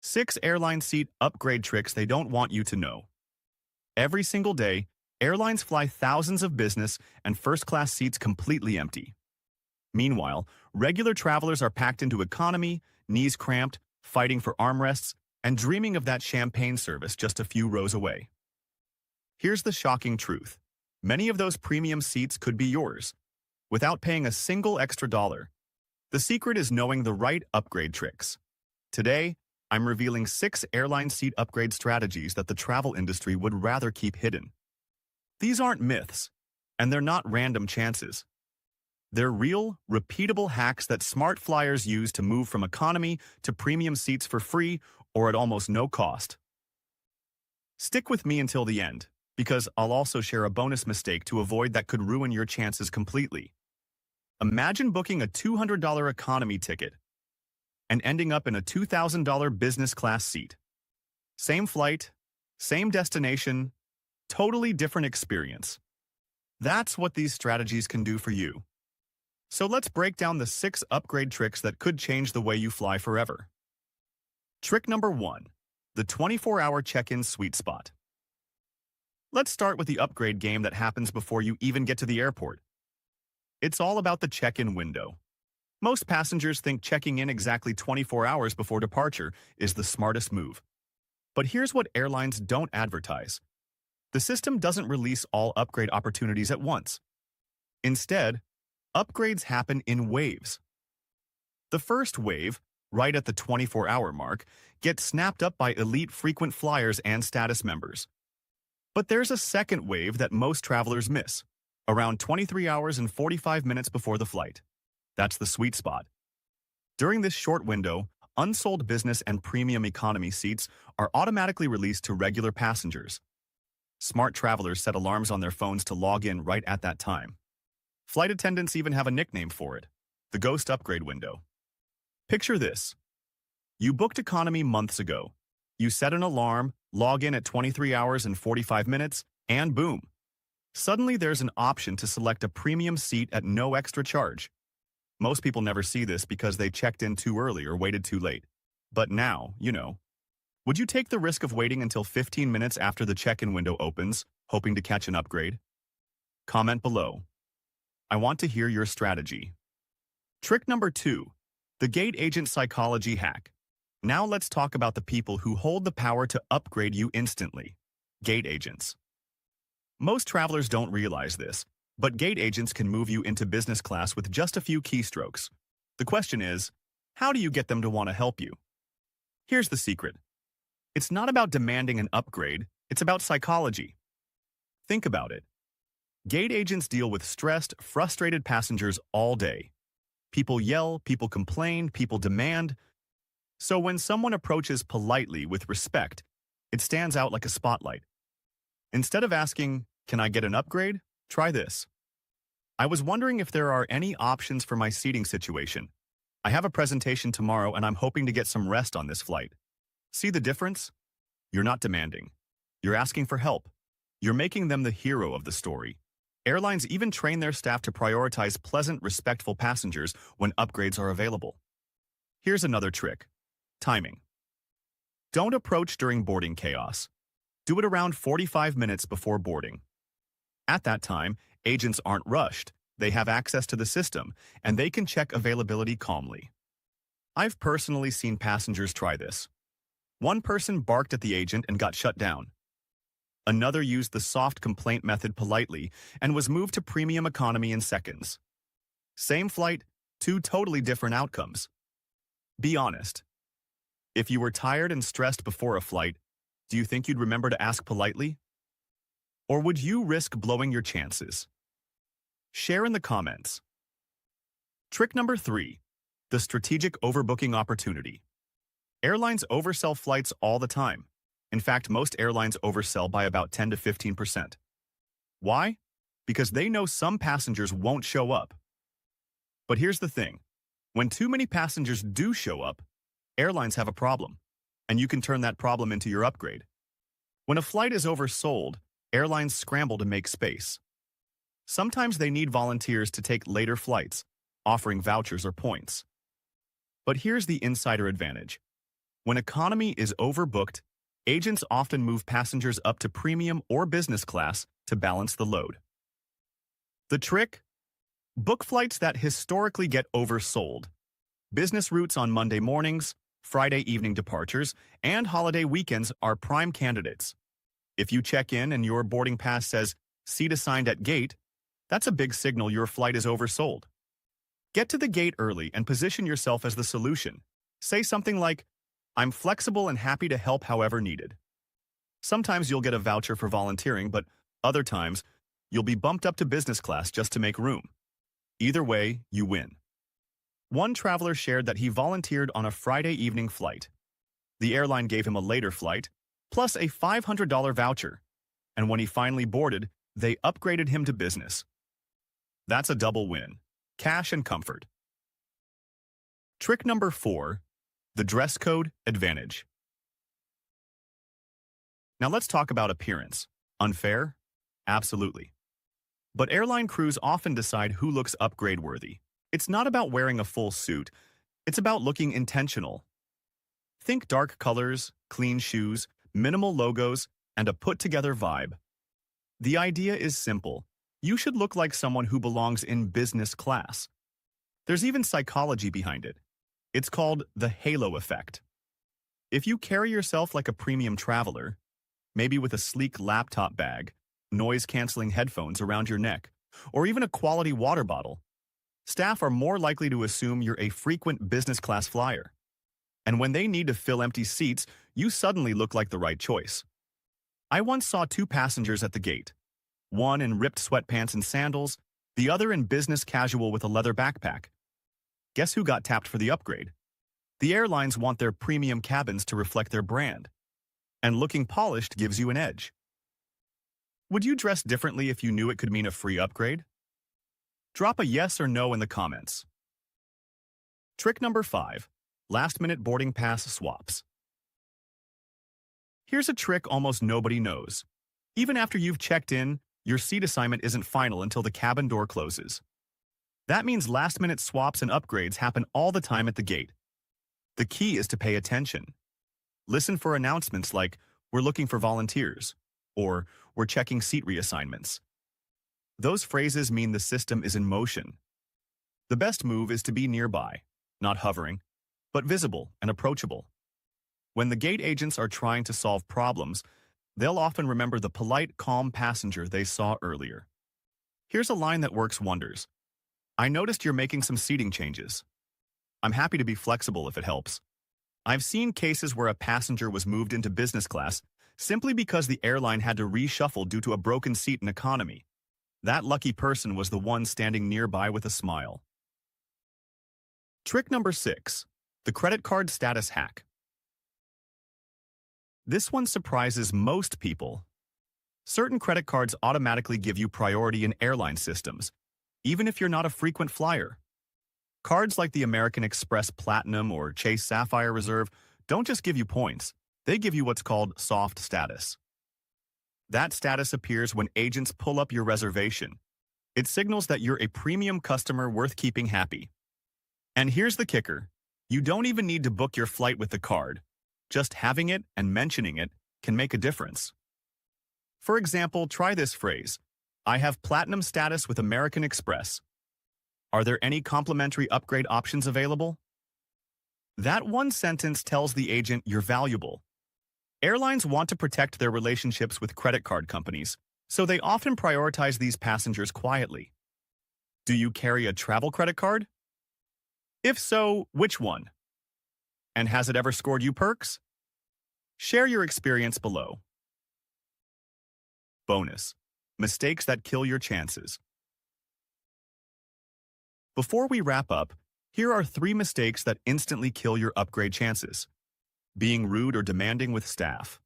6 airline seat upgrade tricks they don't want you to know. Every single day, airlines fly thousands of business and first-class seats completely empty. Meanwhile, regular travelers are packed into economy, knees cramped, fighting for armrests, and dreaming of that champagne service just a few rows away. Here's the shocking truth. Many of those premium seats could be yours, without paying a single extra dollar. The secret is knowing the right upgrade tricks. Today, I'm revealing 6 airline seat upgrade strategies that the travel industry would rather keep hidden. These aren't myths, and they're not random chances. They're real, repeatable hacks that smart flyers use to move from economy to premium seats for free or at almost no cost. Stick with me until the end, because I'll also share a bonus mistake to avoid that could ruin your chances completely. Imagine booking a $200 economy ticket and ending up in a $2,000 business class seat. Same flight, same destination, totally different experience. That's what these strategies can do for you. So let's break down the 6 upgrade tricks that could change the way you fly forever. Trick number 1, the 24-hour check-in sweet spot. Let's start with the upgrade game that happens before you even get to the airport. It's all about the check-in window. Most passengers think checking in exactly 24 hours before departure is the smartest move. But here's what airlines don't advertise. The system doesn't release all upgrade opportunities at once. Instead, upgrades happen in waves. The first wave, right at the 24-hour mark, gets snapped up by elite frequent flyers and status members. But there's a second wave that most travelers miss, around 23 hours and 45 minutes before the flight. That's the sweet spot. During this short window, unsold business and premium economy seats are automatically released to regular passengers. Smart travelers set alarms on their phones to log in right at that time. Flight attendants even have a nickname for it, the ghost upgrade window. Picture this. You booked economy months ago. You set an alarm, log in at 23 hours and 45 minutes, and boom. Suddenly there's an option to select a premium seat at no extra charge. Most people never see this because they checked in too early or waited too late. But now, you know. Would you take the risk of waiting until 15 minutes after the check-in window opens, hoping to catch an upgrade? Comment below. I want to hear your strategy. Trick number 2, the gate agent psychology hack. Now let's talk about the people who hold the power to upgrade you instantly. Gate agents. Most travelers don't realize this, but gate agents can move you into business class with just a few keystrokes. The question is, how do you get them to want to help you? Here's the secret. It's not about demanding an upgrade, it's about psychology. Think about it. Gate agents deal with stressed, frustrated passengers all day. People yell, people complain, people demand. So when someone approaches politely with respect, it stands out like a spotlight. Instead of asking, "Can I get an upgrade?" Try this. "I was wondering if there are any options for my seating situation. I have a presentation tomorrow and I'm hoping to get some rest on this flight." See the difference? You're not demanding. You're asking for help. You're making them the hero of the story. Airlines even train their staff to prioritize pleasant, respectful passengers when upgrades are available. Here's another trick. Timing. Don't approach during boarding chaos. Do it around 45 minutes before boarding. At that time, agents aren't rushed. They have access to the system, and they can check availability calmly. I've personally seen passengers try this. One person barked at the agent and got shut down. Another used the soft complaint method politely and was moved to premium economy in seconds. Same flight, 2 totally different outcomes. Be honest. If you were tired and stressed before a flight, do you think you'd remember to ask politely? Or would you risk blowing your chances? Share in the comments. Trick number 3, the strategic overbooking opportunity. Airlines oversell flights all the time. In fact, most airlines oversell by about 10 to 15%. Why? Because they know some passengers won't show up. But here's the thing. When too many passengers do show up, airlines have a problem, and you can turn that problem into your upgrade. When a flight is oversold, airlines scramble to make space. Sometimes they need volunteers to take later flights, offering vouchers or points. But here's the insider advantage. When economy is overbooked, agents often move passengers up to premium or business class to balance the load. The trick? Book flights that historically get oversold. Business routes on Monday mornings, Friday evening departures, and holiday weekends are prime candidates. If you check in and your boarding pass says, "Seat assigned at gate," that's a big signal your flight is oversold. Get to the gate early and position yourself as the solution. Say something like, "I'm flexible and happy to help however needed." Sometimes you'll get a voucher for volunteering, but other times, you'll be bumped up to business class just to make room. Either way, you win. One traveler shared that he volunteered on a Friday evening flight. The airline gave him a later flight, plus a $500 voucher, and when he finally boarded, they upgraded him to business. That's a double win. Cash and comfort. Trick number 4, the dress code advantage. Now let's talk about appearance. Unfair? Absolutely. But airline crews often decide who looks upgrade-worthy. It's not about wearing a full suit. It's about looking intentional. Think dark colors, clean shoes, minimal logos, and a put-together vibe. The idea is simple. You should look like someone who belongs in business class. There's even psychology behind it. It's called the halo effect. If you carry yourself like a premium traveler, maybe with a sleek laptop bag, noise-canceling headphones around your neck, or even a quality water bottle, staff are more likely to assume you're a frequent business class flyer. And when they need to fill empty seats, you suddenly look like the right choice. I once saw 2 passengers at the gate, one in ripped sweatpants and sandals, the other in business casual with a leather backpack. Guess who got tapped for the upgrade? The airlines want their premium cabins to reflect their brand, and looking polished gives you an edge. Would you dress differently if you knew it could mean a free upgrade? Drop a yes or no in the comments. Trick number 5, last-minute boarding pass swaps. Here's a trick almost nobody knows. Even after you've checked in, your seat assignment isn't final until the cabin door closes. That means last-minute swaps and upgrades happen all the time at the gate. The key is to pay attention. Listen for announcements like, "We're looking for volunteers," or "We're checking seat reassignments." Those phrases mean the system is in motion. The best move is to be nearby, not hovering, but visible and approachable. When the gate agents are trying to solve problems, they'll often remember the polite, calm passenger they saw earlier. Here's a line that works wonders. "I noticed you're making some seating changes. I'm happy to be flexible if it helps." I've seen cases where a passenger was moved into business class simply because the airline had to reshuffle due to a broken seat in economy. That lucky person was the one standing nearby with a smile. Trick number 6, the credit card status hack. This one surprises most people. Certain credit cards automatically give you priority in airline systems, even if you're not a frequent flyer. Cards like the American Express Platinum or Chase Sapphire Reserve don't just give you points, they give you what's called soft status. That status appears when agents pull up your reservation. It signals that you're a premium customer worth keeping happy. And here's the kicker. You don't even need to book your flight with the card. Just having it and mentioning it can make a difference. For example, try this phrase, "I have platinum status with American Express. Are there any complimentary upgrade options available?" That one sentence tells the agent you're valuable. Airlines want to protect their relationships with credit card companies, so they often prioritize these passengers quietly. Do you carry a travel credit card? If so, which one? And has it ever scored you perks? Share your experience below. Bonus: mistakes that kill your chances. Before we wrap up, here are 3 mistakes that instantly kill your upgrade chances. Being rude or demanding with staff.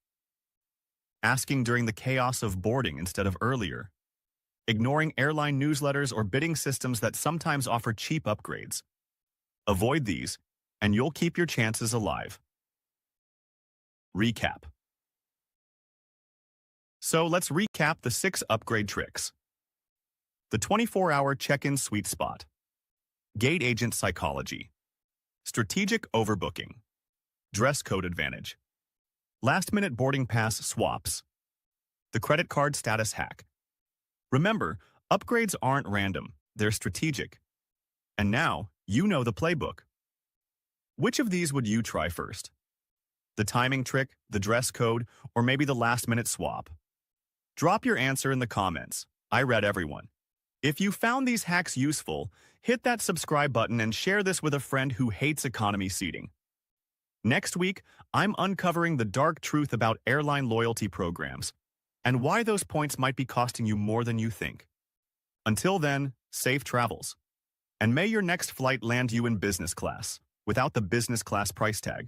Asking during the chaos of boarding instead of earlier. Ignoring airline newsletters or bidding systems that sometimes offer cheap upgrades. Avoid these, and you'll keep your chances alive. Recap. So let's recap the 6 upgrade tricks. The 24-hour check-in sweet spot. Gate agent psychology. Strategic overbooking. dress code advantage, last-minute boarding pass swaps, the credit card status hack. Remember, upgrades aren't random, they're strategic. And now, you know the playbook. Which of these would you try first? The timing trick, the dress code, or maybe the last-minute swap? Drop your answer in the comments. I read everyone. If you found these hacks useful, hit that subscribe button and share this with a friend who hates economy seating. Next week, I'm uncovering the dark truth about airline loyalty programs and why those points might be costing you more than you think. Until then, safe travels. And may your next flight land you in business class, without the business class price tag.